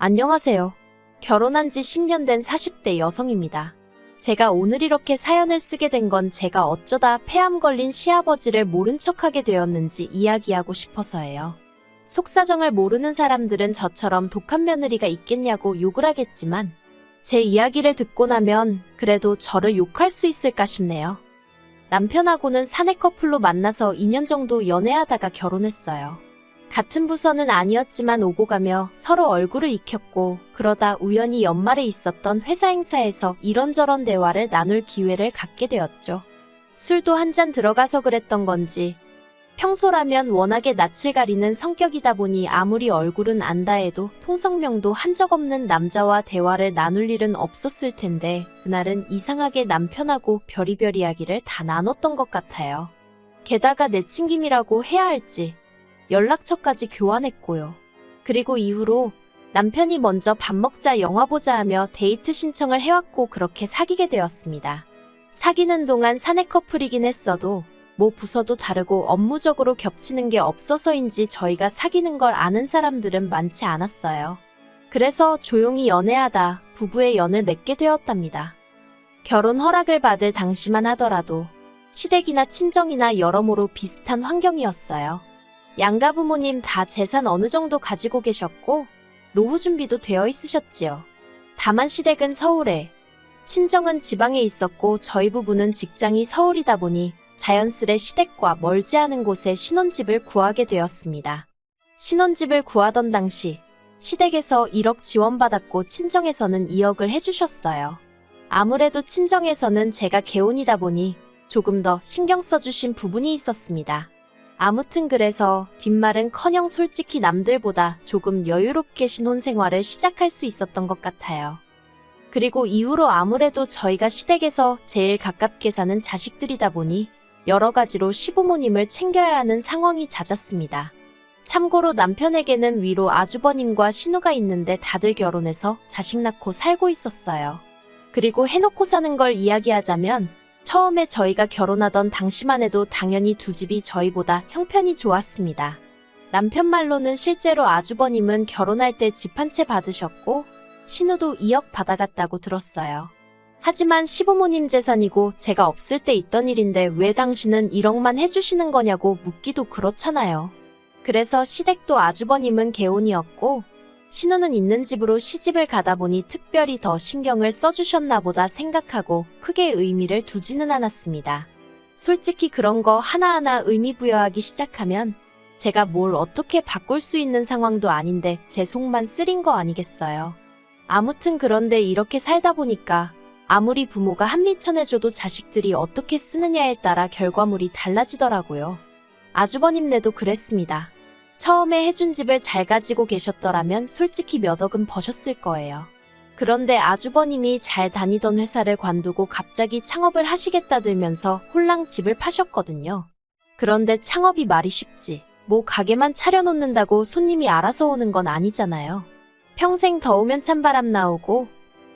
안녕하세요. 결혼한 지 10년 된 40대 여성입니다. 제가 오늘 이렇게 사연을 쓰게 된 건 제가 어쩌다 폐암 걸린 시아버지를 모른 척하게 되었는지 이야기하고 싶어서예요. 속사정을 모르는 사람들은 저처럼 독한 며느리가 있겠냐고 욕을 하겠지만 제 이야기를 듣고 나면 그래도 저를 욕할 수 있을까 싶네요. 남편하고는 사내 커플로 만나서 2년 정도 연애하다가 결혼했어요. 같은 부서는 아니었지만 오고 가며 서로 얼굴을 익혔고 그러다 우연히 연말에 있었던 회사 행사에서 이런저런 대화를 나눌 기회를 갖게 되었죠. 술도 한 잔 들어가서 그랬던 건지 평소라면 워낙에 낯을 가리는 성격이다 보니 아무리 얼굴은 안다 해도 통성명도 한 적 없는 남자와 대화를 나눌 일은 없었을 텐데 그날은 이상하게 남편하고 별의별 이야기를 다 나눴던 것 같아요. 게다가 내친김이라고 해야 할지 연락처까지 교환했고요. 그리고 이후로 남편이 먼저 밥 먹자 영화 보자 하며 데이트 신청을 해왔고 그렇게 사귀게 되었습니다. 사귀는 동안 사내 커플이긴 했어도 뭐 부서도 다르고 업무적으로 겹치는 게 없어서인지 저희가 사귀는 걸 아는 사람들은 많지 않았어요. 그래서 조용히 연애하다 부부의 연을 맺게 되었답니다. 결혼 허락을 받을 당시만 하더라도 시댁이나 친정이나 여러모로 비슷한 환경이었어요. 양가 부모님 다 재산 어느 정도 가지고 계셨고 노후 준비도 되어 있으셨지요. 다만 시댁은 서울에, 친정은 지방에 있었고 저희 부부는 직장이 서울이다 보니 자연스레 시댁과 멀지 않은 곳에 신혼집을 구하게 되었습니다. 신혼집을 구하던 당시 시댁에서 1억 지원받았고 친정에서는 2억을 해주셨어요. 아무래도 친정에서는 제가 개혼이다 보니 조금 더 신경 써주신 부분이 있었습니다. 아무튼 그래서 뒷말은커녕 솔직히 남들보다 조금 여유롭게 신혼생활을 시작할 수 있었던 것 같아요. 그리고 이후로 아무래도 저희가 시댁에서 제일 가깝게 사는 자식들이다 보니 여러 가지로 시부모님을 챙겨야 하는 상황이 잦았습니다. 참고로 남편에게는 위로 아주버님과 신우가 있는데 다들 결혼해서 자식 낳고 살고 있었어요. 그리고 해놓고 사는 걸 이야기하자면 처음에 저희가 결혼하던 당시만 해도 당연히 두 집이 저희보다 형편이 좋았습니다. 남편 말로는 실제로 아주버님은 결혼할 때 집 한 채 받으셨고 신우도 2억 받아갔다고 들었어요. 하지만 시부모님 재산이고 제가 없을 때 있던 일인데 왜 당신은 1억만 해주시는 거냐고 묻기도 그렇잖아요. 그래서 시댁도 아주버님은 개혼이었고 신우는 있는 집으로 시집을 가다 보니 특별히 더 신경을 써주셨나 보다 생각하고 크게 의미를 두지는 않았습니다. 솔직히 그런 거 하나하나 의미 부여하기 시작하면 제가 뭘 어떻게 바꿀 수 있는 상황도 아닌데 제 속만 쓰린 거 아니겠어요. 아무튼 그런데 이렇게 살다 보니까 아무리 부모가 한미천해줘도 자식들이 어떻게 쓰느냐에 따라 결과물이 달라지더라고요. 아주버님네도 그랬습니다. 처음에 해준 집을 잘 가지고 계셨더라면 솔직히 몇 억은 버셨을 거예요. 그런데 아주버님이 잘 다니던 회사를 관두고 갑자기 창업을 하시겠다들면서 홀랑 집을 파셨거든요. 그런데 창업이 말이 쉽지. 뭐 가게만 차려놓는다고 손님이 알아서 오는 건 아니잖아요. 평생 더우면 찬바람 나오고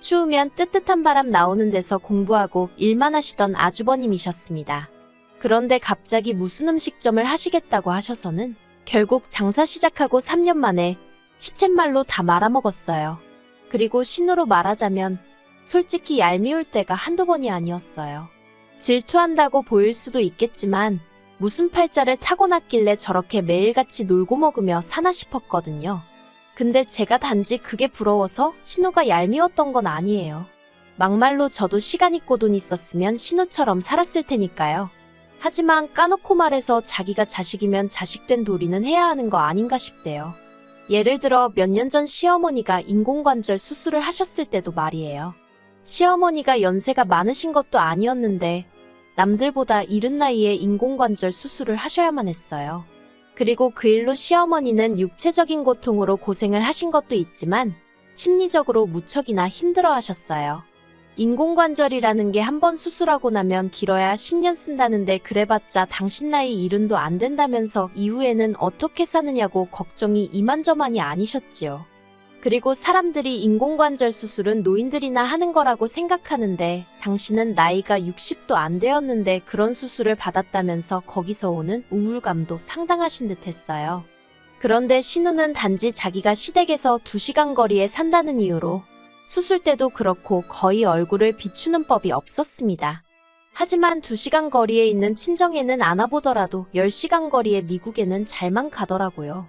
추우면 뜨뜻한 바람 나오는 데서 공부하고 일만 하시던 아주버님이셨습니다. 그런데 갑자기 무슨 음식점을 하시겠다고 하셔서는 결국 장사 시작하고 3년 만에 시쳇말로 다 말아먹었어요. 그리고 신우로 말하자면 솔직히 얄미울 때가 한두 번이 아니었어요. 질투한다고 보일 수도 있겠지만 무슨 팔자를 타고났길래 저렇게 매일같이 놀고 먹으며 사나 싶었거든요. 근데 제가 단지 그게 부러워서 신우가 얄미웠던 건 아니에요. 막말로 저도 시간 있고 돈 있었으면 신우처럼 살았을 테니까요. 하지만 까놓고 말해서 자기가 자식이면 자식된 도리는 해야 하는 거 아닌가 싶대요. 예를 들어 몇 년 전 시어머니가 인공관절 수술을 하셨을 때도 말이에요. 시어머니가 연세가 많으신 것도 아니었는데 남들보다 이른 나이에 인공관절 수술을 하셔야만 했어요. 그리고 그 일로 시어머니는 육체적인 고통으로 고생을 하신 것도 있지만 심리적으로 무척이나 힘들어 하셨어요. 인공관절이라는 게 한 번 수술하고 나면 길어야 10년 쓴다는데 그래봤자 당신 나이 70도 안 된다면서 이후에는 어떻게 사느냐고 걱정이 이만저만이 아니셨지요. 그리고 사람들이 인공관절 수술은 노인들이나 하는 거라고 생각하는데 당신은 나이가 60도 안 되었는데 그런 수술을 받았다면서 거기서 오는 우울감도 상당하신 듯 했어요. 그런데 신우는 단지 자기가 시댁에서 2시간 거리에 산다는 이유로 수술 때도 그렇고 거의 얼굴을 비추는 법이 없었습니다. 하지만 2시간 거리에 있는 친정에는 안 와보더라도 10시간 거리의 미국에는 잘만 가더라고요.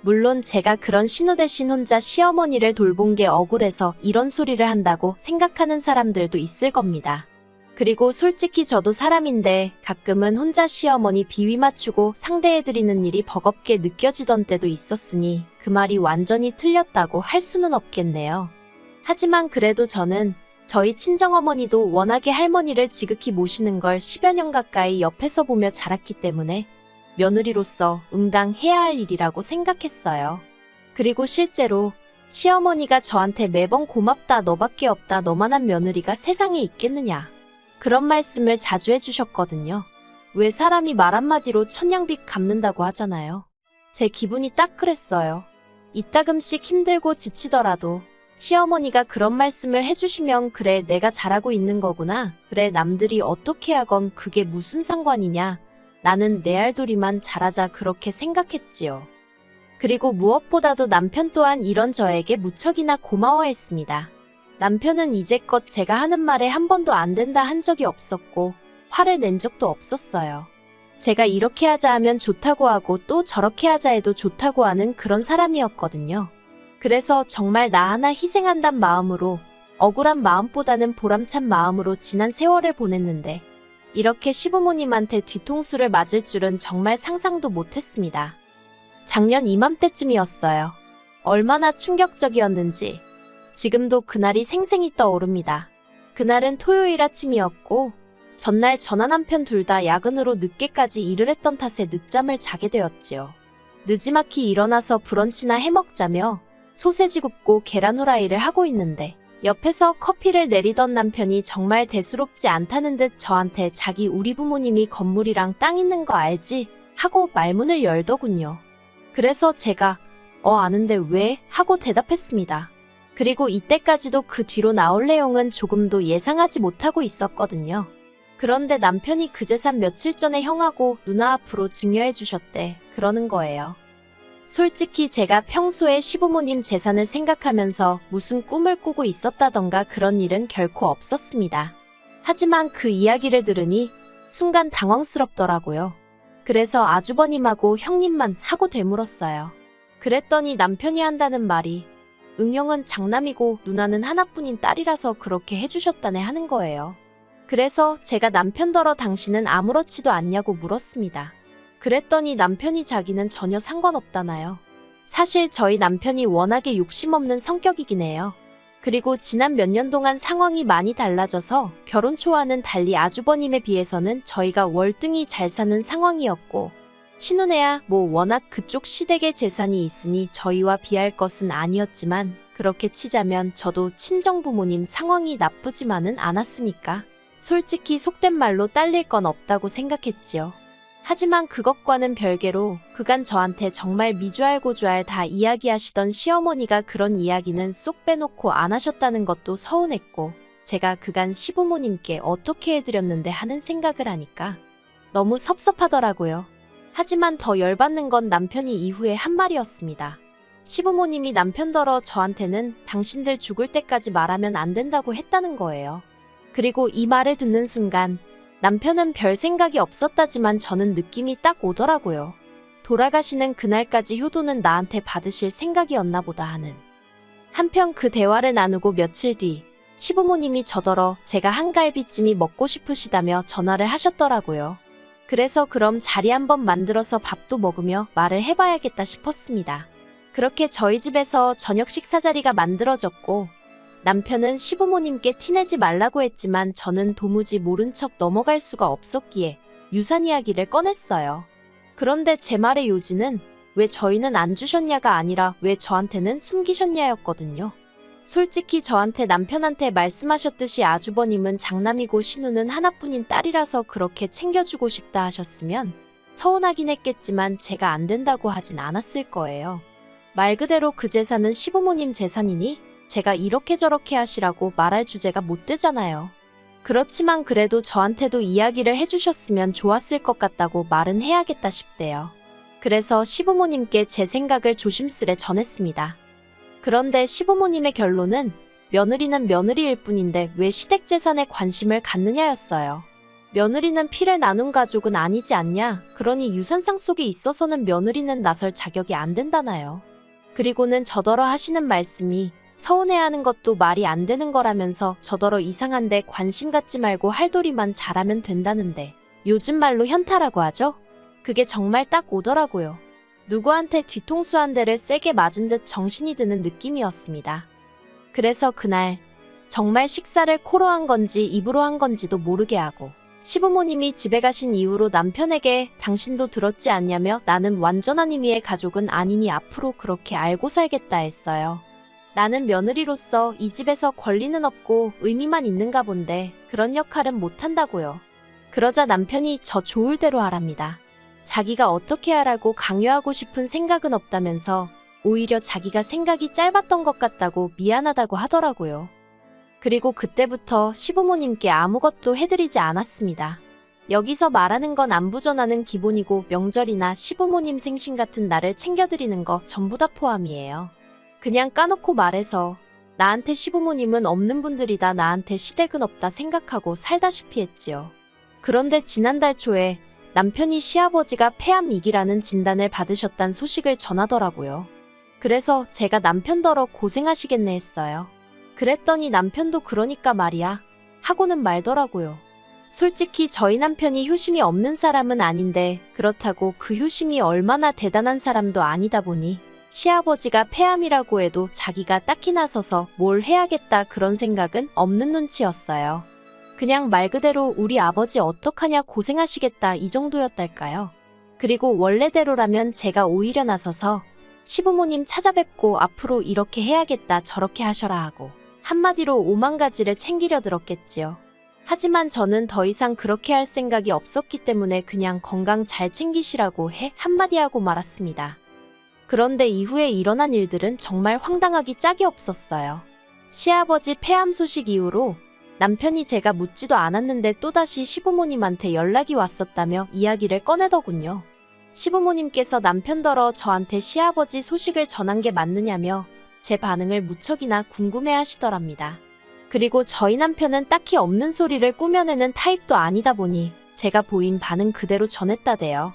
물론 제가 그런 신우 대신 혼자 시어머니를 돌본 게 억울해서 이런 소리를 한다고 생각하는 사람들도 있을 겁니다. 그리고 솔직히 저도 사람인데 가끔은 혼자 시어머니 비위 맞추고 상대해드리는 일이 버겁게 느껴지던 때도 있었으니 그 말이 완전히 틀렸다고 할 수는 없겠네요. 하지만 그래도 저는 저희 친정어머니도 워낙에 할머니를 지극히 모시는 걸 10여 년 가까이 옆에서 보며 자랐기 때문에 며느리로서 응당해야 할 일이라고 생각했어요. 그리고 실제로 시어머니가 저한테 매번 고맙다, 너밖에 없다, 너만한 며느리가 세상에 있겠느냐, 그런 말씀을 자주 해주셨거든요. 왜 사람이 말 한마디로 천냥빚 갚는다고 하잖아요. 제 기분이 딱 그랬어요. 이따금씩 힘들고 지치더라도 시어머니가 그런 말씀을 해주시면 그래, 내가 잘하고 있는 거구나. 그래, 남들이 어떻게 하건 그게 무슨 상관이냐. 나는 내 알도리만 잘하자, 그렇게 생각했지요. 그리고 무엇보다도 남편 또한 이런 저에게 무척이나 고마워했습니다. 남편은 이제껏 제가 하는 말에 한 번도 안 된다 한 적이 없었고 화를 낸 적도 없었어요. 제가 이렇게 하자 하면 좋다고 하고 또 저렇게 하자 해도 좋다고 하는 그런 사람이었거든요. 그래서 정말 나 하나 희생한단 마음으로, 억울한 마음보다는 보람찬 마음으로 지난 세월을 보냈는데 이렇게 시부모님한테 뒤통수를 맞을 줄은 정말 상상도 못했습니다. 작년 이맘때쯤이었어요. 얼마나 충격적이었는지 지금도 그날이 생생히 떠오릅니다. 그날은 토요일 아침이었고 전날 저나 남편 둘 다 야근으로 늦게까지 일을 했던 탓에 늦잠을 자게 되었지요. 느지막이 일어나서 브런치나 해먹자며 소세지 굽고 계란 후라이를 하고 있는데 옆에서 커피를 내리던 남편이 정말 대수롭지 않다는 듯 저한테 자기 우리 부모님이 건물이랑 땅 있는 거 알지? 하고 말문을 열더군요. 그래서 제가 아는데 왜? 하고 대답했습니다. 그리고 이때까지도 그 뒤로 나올 내용은 조금도 예상하지 못하고 있었거든요. 그런데 남편이 그 재산 며칠 전에 형하고 누나 앞으로 증여해 주셨대. 그러는 거예요. 솔직히 제가 평소에 시부모님 재산을 생각하면서 무슨 꿈을 꾸고 있었다던가 그런 일은 결코 없었습니다. 하지만 그 이야기를 들으니 순간 당황스럽더라고요. 그래서 아주버님하고 형님만 하고 되물었어요. 그랬더니 남편이 한다는 말이 응형은 장남이고 누나는 하나뿐인 딸이라서 그렇게 해주셨다네 하는 거예요. 그래서 제가 남편더러 당신은 아무렇지도 않냐고 물었습니다. 그랬더니 남편이 자기는 전혀 상관없다나요. 사실 저희 남편이 워낙에 욕심 없는 성격이긴 해요. 그리고 지난 몇 년 동안 상황이 많이 달라져서 결혼 초와는 달리 아주버님에 비해서는 저희가 월등히 잘 사는 상황이었고 신혼에야 뭐 워낙 그쪽 시댁의 재산이 있으니 저희와 비할 것은 아니었지만 그렇게 치자면 저도 친정부모님 상황이 나쁘지만은 않았으니까 솔직히 속된 말로 딸릴 건 없다고 생각했지요. 하지만 그것과는 별개로 그간 저한테 정말 미주알고주알 다 이야기하시던 시어머니가 그런 이야기는 쏙 빼놓고 안 하셨다는 것도 서운했고 제가 그간 시부모님께 어떻게 해드렸는데 하는 생각을 하니까 너무 섭섭하더라고요. 하지만 더 열받는 건 남편이 이후에 한 말이었습니다. 시부모님이 남편더러 저한테는 당신들 죽을 때까지 말하면 안 된다고 했다는 거예요. 그리고 이 말을 듣는 순간 남편은 별 생각이 없었다지만 저는 느낌이 딱 오더라고요. 돌아가시는 그날까지 효도는 나한테 받으실 생각이었나 보다 하는. 한편 그 대화를 나누고 며칠 뒤 시부모님이 저더러 제가 한갈비찜이 먹고 싶으시다며 전화를 하셨더라고요. 그래서 그럼 자리 한번 만들어서 밥도 먹으며 말을 해봐야겠다 싶었습니다. 그렇게 저희 집에서 저녁 식사 자리가 만들어졌고 남편은 시부모님께 티내지 말라고 했지만 저는 도무지 모른 척 넘어갈 수가 없었기에 유산 이야기를 꺼냈어요. 그런데 제 말의 요지는 왜 저희는 안 주셨냐가 아니라 왜 저한테는 숨기셨냐였거든요. 솔직히 저한테 남편한테 말씀하셨듯이 아주버님은 장남이고 신우는 하나뿐인 딸이라서 그렇게 챙겨주고 싶다 하셨으면 서운하긴 했겠지만 제가 안 된다고 하진 않았을 거예요. 말 그대로 그 재산은 시부모님 재산이니 제가 이렇게 저렇게 하시라고 말할 주제가 못 되잖아요. 그렇지만 그래도 저한테도 이야기를 해주셨으면 좋았을 것 같다고 말은 해야겠다 싶대요. 그래서 시부모님께 제 생각을 조심스레 전했습니다. 그런데 시부모님의 결론은 며느리는 며느리일 뿐인데 왜 시댁 재산에 관심을 갖느냐였어요. 며느리는 피를 나눈 가족은 아니지 않냐? 그러니 유산상 속에 있어서는 며느리는 나설 자격이 안 된다나요? 그리고는 저더러 하시는 말씀이 서운해하는 것도 말이 안 되는 거라면서 저더러 이상한데 관심 갖지 말고 할도리만 잘하면 된다는데 요즘 말로 현타라고 하죠? 그게 정말 딱 오더라고요. 누구한테 뒤통수 한 대를 세게 맞은 듯 정신이 드는 느낌이었습니다. 그래서 그날 정말 식사를 코로 한 건지 입으로 한 건지도 모르게 하고 시부모님이 집에 가신 이후로 남편에게 당신도 들었지 않냐며 나는 완전한 의미의 가족은 아니니 앞으로 그렇게 알고 살겠다 했어요. 나는 며느리로서 이 집에서 권리는 없고 의미만 있는가 본데 그런 역할은 못한다고요. 그러자 남편이 저 좋을 대로 하랍니다. 자기가 어떻게 하라고 강요하고 싶은 생각은 없다면서 오히려 자기가 생각이 짧았던 것 같다고 미안하다고 하더라고요. 그리고 그때부터 시부모님께 아무것도 해드리지 않았습니다. 여기서 말하는 건 안부 전화는 기본이고 명절이나 시부모님 생신 같은 날을 챙겨드리는 거 전부 다 포함이에요. 그냥 까놓고 말해서 나한테 시부모님은 없는 분들이다 나한테 시댁은 없다 생각하고 살다시피 했지요. 그런데 지난달 초에 남편이 시아버지가 폐암2기라는 진단을 받으셨단 소식을 전하더라고요. 그래서 제가 남편더러 고생하시겠네 했어요. 그랬더니 남편도 그러니까 말이야 하고는 말더라고요. 솔직히 저희 남편이 효심이 없는 사람은 아닌데 그렇다고 그 효심이 얼마나 대단한 사람도 아니다 보니 시아버지가 폐암이라고 해도 자기가 딱히 나서서 뭘 해야겠다 그런 생각은 없는 눈치였어요. 그냥 말 그대로 우리 아버지 어떡하냐 고생하시겠다 이 정도였달까요. 그리고 원래대로라면 제가 오히려 나서서 시부모님 찾아뵙고 앞으로 이렇게 해야겠다 저렇게 하셔라 하고 한마디로 5만 가지를 챙기려 들었겠지요. 하지만 저는 더 이상 그렇게 할 생각이 없었기 때문에 그냥 건강 잘 챙기시라고 해 한마디 하고 말았습니다. 그런데 이후에 일어난 일들은 정말 황당하기 짝이 없었어요. 시아버지 폐암 소식 이후로 남편이 제가 묻지도 않았는데 또다시 시부모님한테 연락이 왔었다며 이야기를 꺼내더군요. 시부모님께서 남편더러 저한테 시아버지 소식을 전한 게 맞느냐며 제 반응을 무척이나 궁금해하시더랍니다. 그리고 저희 남편은 딱히 없는 소리를 꾸며내는 타입도 아니다 보니 제가 보인 반응 그대로 전했다대요.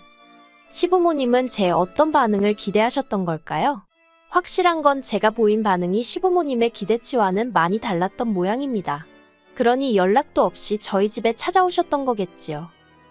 시부모님은 제 어떤 반응을 기대하셨던 걸까요? 확실한 건 제가 보인 반응이 시부모님의 기대치와는 많이 달랐던 모양입니다. 그러니 연락도 없이 저희 집에 찾아오셨던 거겠지요.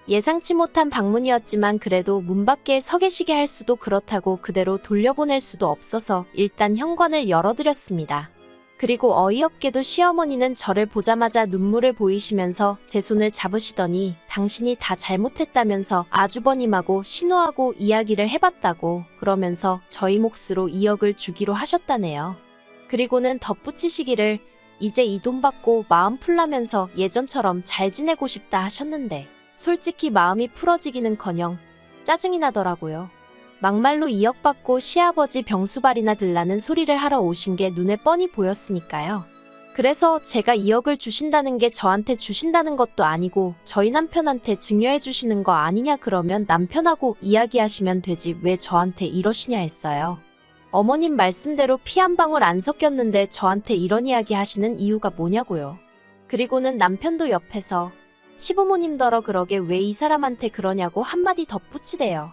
예상치 못한 방문이었지만 그래도 문 밖에 서 계시게 할 수도 그렇다고 그대로 돌려보낼 수도 없어서 일단 현관을 열어드렸습니다. 그리고 어이없게도 시어머니는 저를 보자마자 눈물을 보이시면서 제 손을 잡으시더니 당신이 다 잘못했다면서 아주버님하고 신호하고 이야기를 해봤다고 그러면서 저희 몫으로 2억을 주기로 하셨다네요. 그리고는 덧붙이시기를 이제 이 돈 받고 마음 풀라면서 예전처럼 잘 지내고 싶다 하셨는데 솔직히 마음이 풀어지기는커녕 짜증이 나더라고요. 막말로 2억 받고 시아버지 병수발이나 들라는 소리를 하러 오신 게 눈에 뻔히 보였으니까요. 그래서 제가 2억을 주신다는 게 저한테 주신다는 것도 아니고 저희 남편한테 증여해 주시는 거 아니냐 그러면 남편하고 이야기하시면 되지 왜 저한테 이러시냐 했어요. 어머님 말씀대로 피 한 방울 안 섞였는데 저한테 이런 이야기 하시는 이유가 뭐냐고요. 그리고는 남편도 옆에서 시부모님더러 그러게 왜 이 사람한테 그러냐고 한마디 덧붙이대요.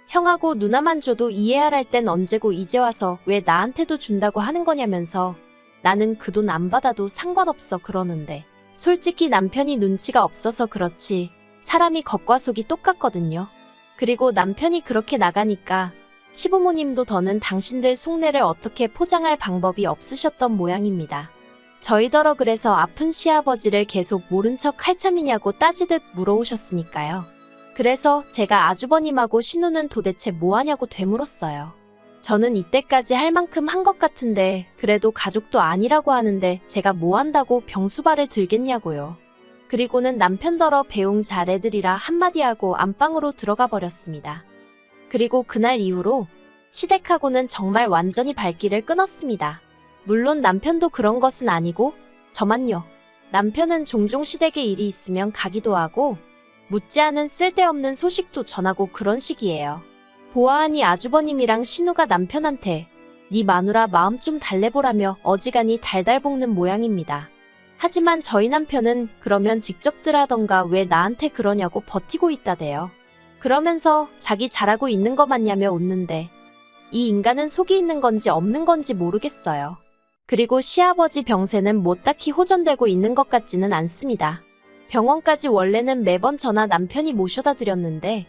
형하고 누나만 줘도 이해할 땐 언제고 이제 와서 왜 나한테도 준다고 하는 거냐면서 나는 그 돈 안 받아도 상관없어 그러는데 솔직히 남편이 눈치가 없어서 그렇지 사람이 겉과 속이 똑같거든요. 그리고 남편이 그렇게 나가니까 시부모님도 더는 당신들 속내를 어떻게 포장할 방법이 없으셨던 모양입니다. 저희더러 그래서 아픈 시아버지를 계속 모른 척 할 참이냐고 따지듯 물어오셨으니까요. 그래서 제가 아주버님하고 신우는 도대체 뭐하냐고 되물었어요. 저는 이때까지 할 만큼 한 것 같은데 그래도 가족도 아니라고 하는데 제가 뭐 한다고 병수발을 들겠냐고요. 그리고는 남편더러 배웅 잘해드리라 한마디 하고 안방으로 들어가 버렸습니다. 그리고 그날 이후로 시댁하고는 정말 완전히 발길을 끊었습니다. 물론 남편도 그런 것은 아니고 저만요. 남편은 종종 시댁에 일이 있으면 가기도 하고 묻지 않은 쓸데없는 소식도 전하고 그런 식이에요. 보아하니 아주버님이랑 신우가 남편한테 네 마누라 마음 좀 달래보라며 어지간히 달달 볶는 모양입니다. 하지만 저희 남편은 그러면 직접들 하던가 왜 나한테 그러냐고 버티고 있다대요. 그러면서 자기 잘하고 있는 거 맞냐며 웃는데 이 인간은 속이 있는 건지 없는 건지 모르겠어요. 그리고 시아버지 병세는 뭐 딱히 호전되고 있는 것 같지는 않습니다. 병원까지 원래는 매번 저나 남편이 모셔다 드렸는데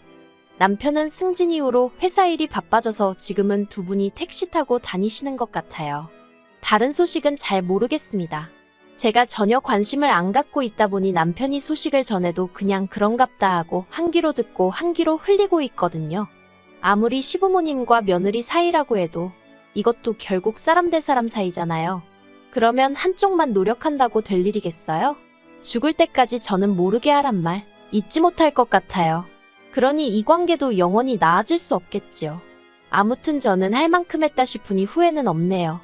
남편은 승진 이후로 회사 일이 바빠져서 지금은 두 분이 택시 타고 다니시는 것 같아요. 다른 소식은 잘 모르겠습니다. 제가 전혀 관심을 안 갖고 있다 보니 남편이 소식을 전해도 그냥 그런갑다 하고 한 귀로 듣고 한 귀로 흘리고 있거든요. 아무리 시부모님과 며느리 사이라고 해도 이것도 결국 사람 대 사람 사이잖아요. 그러면 한쪽만 노력한다고 될 일이겠어요? 죽을 때까지 저는 모르게 하란 말 잊지 못할 것 같아요. 그러니 이 관계도 영원히 나아질 수 없겠지요. 아무튼 저는 할 만큼 했다 싶으니 후회는 없네요.